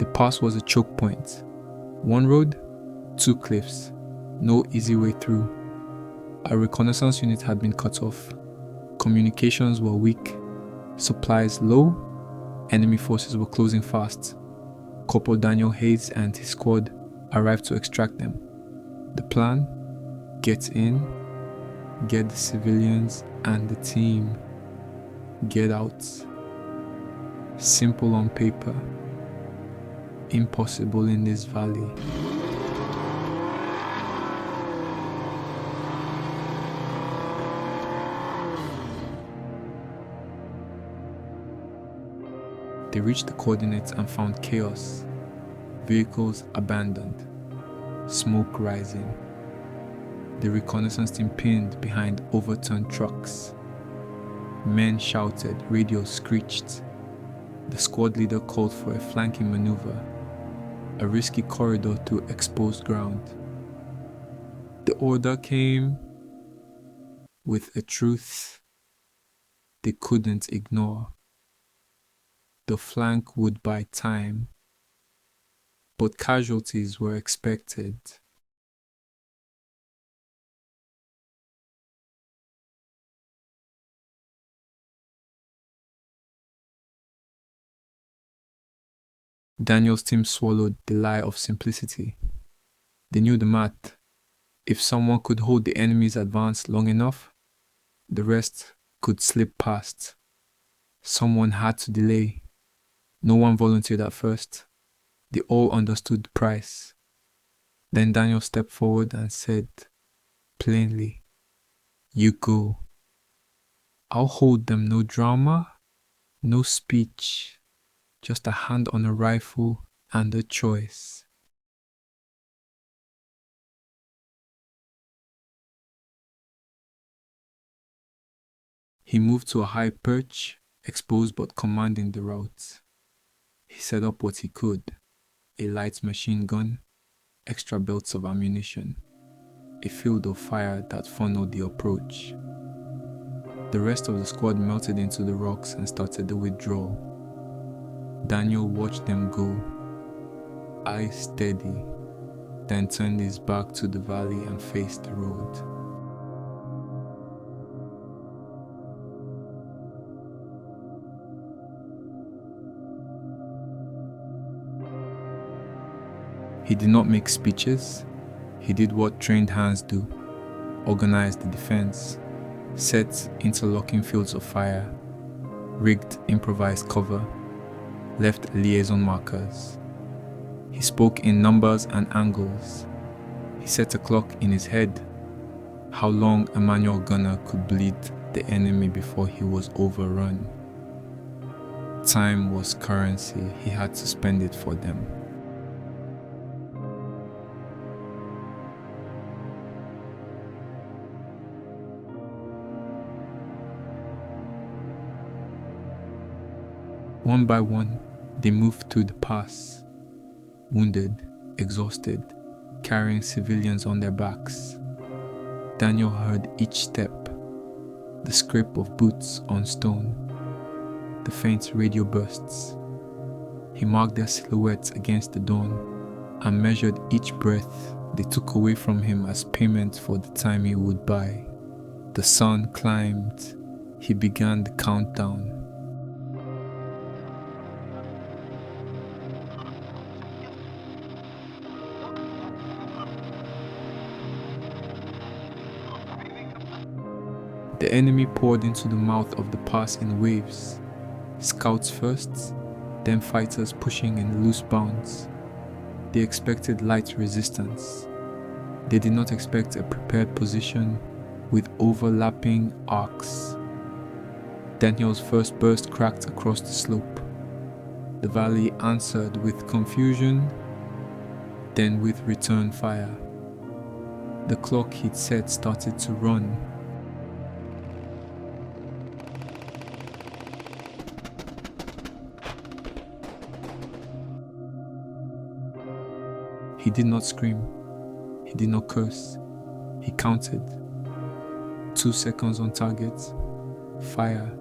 The pass was a choke point. One road, two cliffs, no easy way through. Our reconnaissance unit had been cut off. Communications were weak, supplies low, enemy forces were closing fast. Corporal Daniel Hayes and his squad arrived to extract them. The plan? Get in, get the civilians and the team. Get out. Simple on paper, impossible in this valley. They reached the coordinates and found chaos. Vehicles abandoned. Smoke rising. The reconnaissance team pinned behind overturned trucks. Men shouted, radios screeched. The squad leader called for a flanking maneuver, a risky corridor through exposed ground. The order came with a truth they couldn't ignore. The flank would buy time, but casualties were expected. Daniel's team swallowed the lie of simplicity. They knew the math. If someone could hold the enemy's advance long enough, the rest could slip past. Someone had to delay. No one volunteered at first. They all understood the price. Then Daniel stepped forward and said, plainly, "You go. I'll hold them, no drama, no speech, just a hand on a rifle and a choice." He moved to a high perch, exposed but commanding the route. He set up what he could: a light machine gun, extra belts of ammunition, a field of fire that funneled the approach. The rest of the squad melted into the rocks and started the withdrawal. Daniel watched them go, eyes steady, then turned his back to the valley and faced the road. He did not make speeches. He did what trained hands do: organized the defense, set interlocking fields of fire, rigged improvised cover, left liaison markers. He spoke in numbers and angles. He set a clock in his head: how long a manual gunner could bleed the enemy before he was overrun. Time was currency. He had to spend it for them. One by one, they moved through the pass, wounded, exhausted, carrying civilians on their backs. Daniel heard each step, the scrape of boots on stone, the faint radio bursts. He marked their silhouettes against the dawn and measured each breath they took away from him as payment for the time he would buy. The sun climbed. He began the countdown. The enemy poured into the mouth of the pass in waves. Scouts first, then fighters pushing in loose bounds. They expected light resistance. They did not expect a prepared position with overlapping arcs. Daniel's first burst cracked across the slope. The valley answered with confusion, then with return fire. The clock he'd set started to run. He did not scream. He did not curse. He counted. 2 seconds on target. Fire.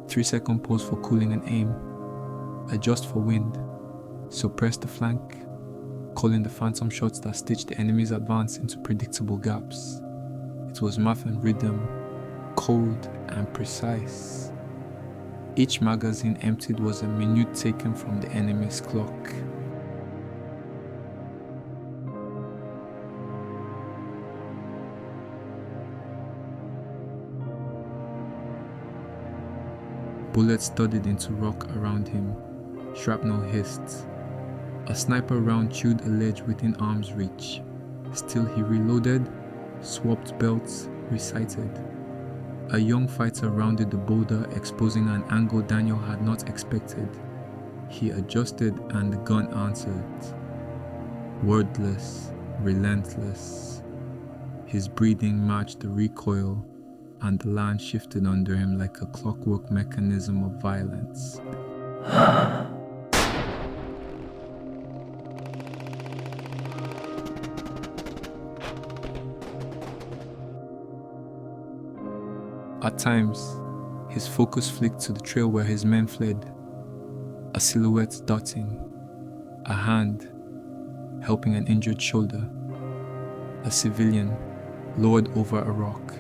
3-second pause for cooling and aim. Adjust for wind. suppressed the flank, calling the phantom shots that stitched the enemy's advance into predictable gaps. It was math and rhythm, cold and precise. Each magazine emptied was a minute taken from the enemy's clock. Bullets thudded into rock around him. Shrapnel hissed. A sniper round chewed a ledge within arm's reach. Still he reloaded, swapped belts, recited. A young fighter rounded the boulder, exposing an angle Daniel had not expected. He adjusted and the gun answered. Wordless, relentless. His breathing matched the recoil, and the land shifted under him like a clockwork mechanism of violence. At times, his focus flicked to the trail where his men fled. A silhouette darting, a hand helping an injured shoulder, a civilian lowered over a rock.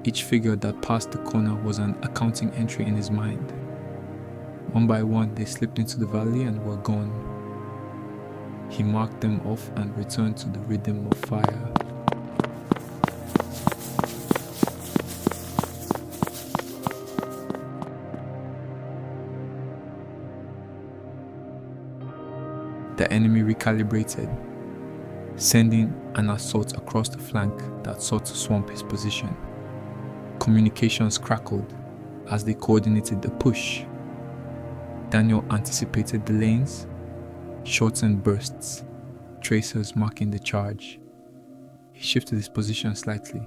Each figure that passed the corner was an accounting entry in his mind. One by one, they slipped into the valley and were gone. He marked them off and returned to the rhythm of fire. The enemy recalibrated, sending an assault across the flank that sought to swamp his position. Communications crackled as they coordinated the push. Daniel anticipated the lanes, shortened bursts, tracers marking the charge. He shifted his position slightly,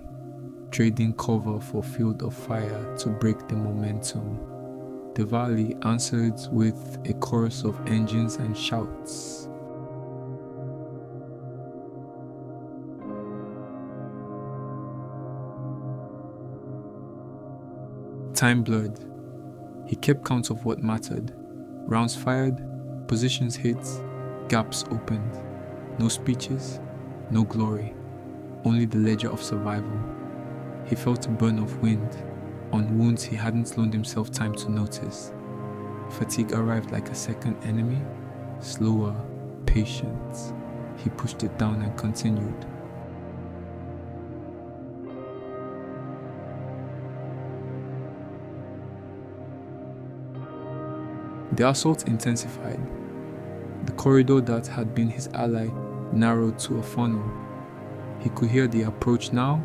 trading cover for field of fire to break the momentum. The valley answered with a chorus of engines and shouts. Time blurred. He kept count of what mattered. Rounds fired, positions hit, gaps opened. No speeches, no glory, only the ledger of survival. He felt a burn of wind on wounds he hadn't loaned himself time to notice. Fatigue arrived like a second enemy, slower, patient. He pushed it down and continued. The assault intensified. The corridor that had been his ally narrowed to a funnel. He could hear the approach now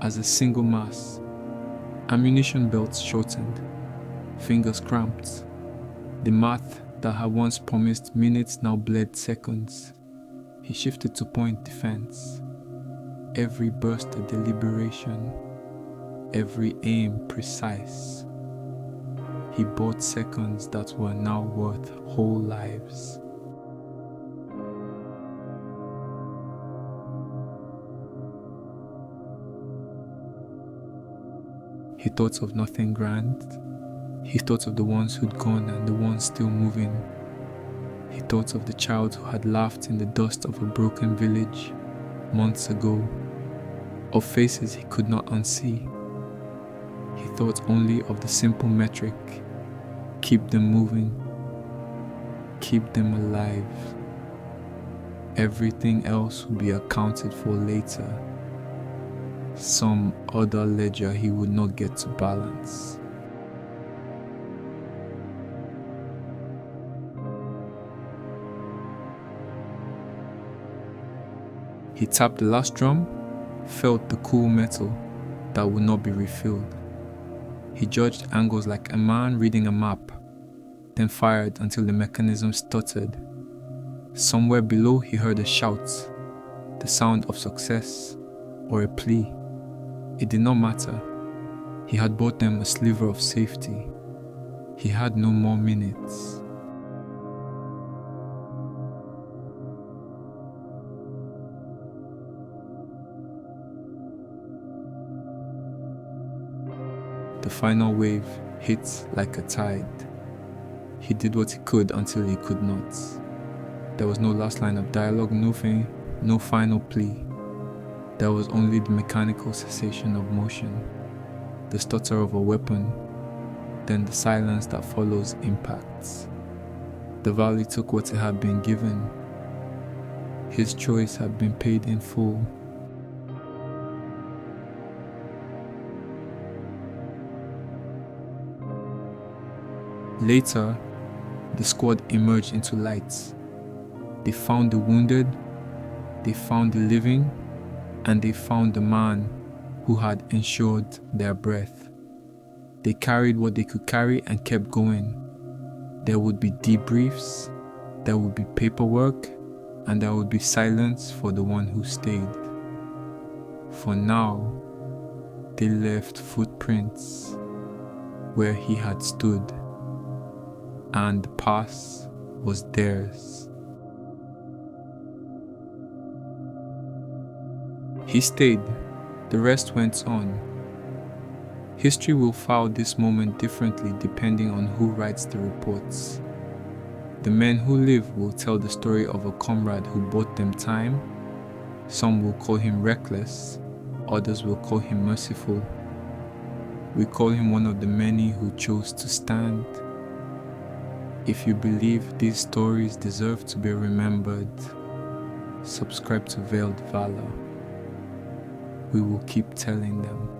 as a single mass. Ammunition belts shortened, fingers cramped. The math that had once promised minutes now bled seconds. He shifted to point defense. Every burst a deliberation, every aim precise. He bought seconds that were now worth whole lives. He thought of nothing grand. He thought of the ones who'd gone and the ones still moving. He thought of the child who had laughed in the dust of a broken village months ago, of faces he could not unsee. He thought only of the simple metric: keep them moving, keep them alive. Everything else would be accounted for later. Some other ledger he would not get to balance. He tapped the last drum, felt the cool metal that would not be refilled. He judged angles like a man reading a map, then fired until the mechanism stuttered. Somewhere below he heard a shout, the sound of success or a plea. It did not matter. He had bought them a sliver of safety. He had no more minutes. The final wave hit like a tide. He did what he could until he could not. There was no last line of dialogue, nothing, no final plea. There was only the mechanical cessation of motion, the stutter of a weapon, then the silence that follows impacts. The valley took what it had been given. His choice had been paid in full. Later, the squad emerged into lights. They found the wounded, they found the living, and they found the man who had ensured their breath. They carried what they could carry and kept going. There would be debriefs, there would be paperwork, and there would be silence for the one who stayed. For now, they left footprints where he had stood, and the pass was theirs. He stayed, the rest went on. History will file this moment differently depending on who writes the reports. The men who live will tell the story of a comrade who bought them time. Some will call him reckless, others will call him merciful. We call him one of the many who chose to stand. If you believe these stories deserve to be remembered, subscribe to Veiled Valor. We will keep telling them.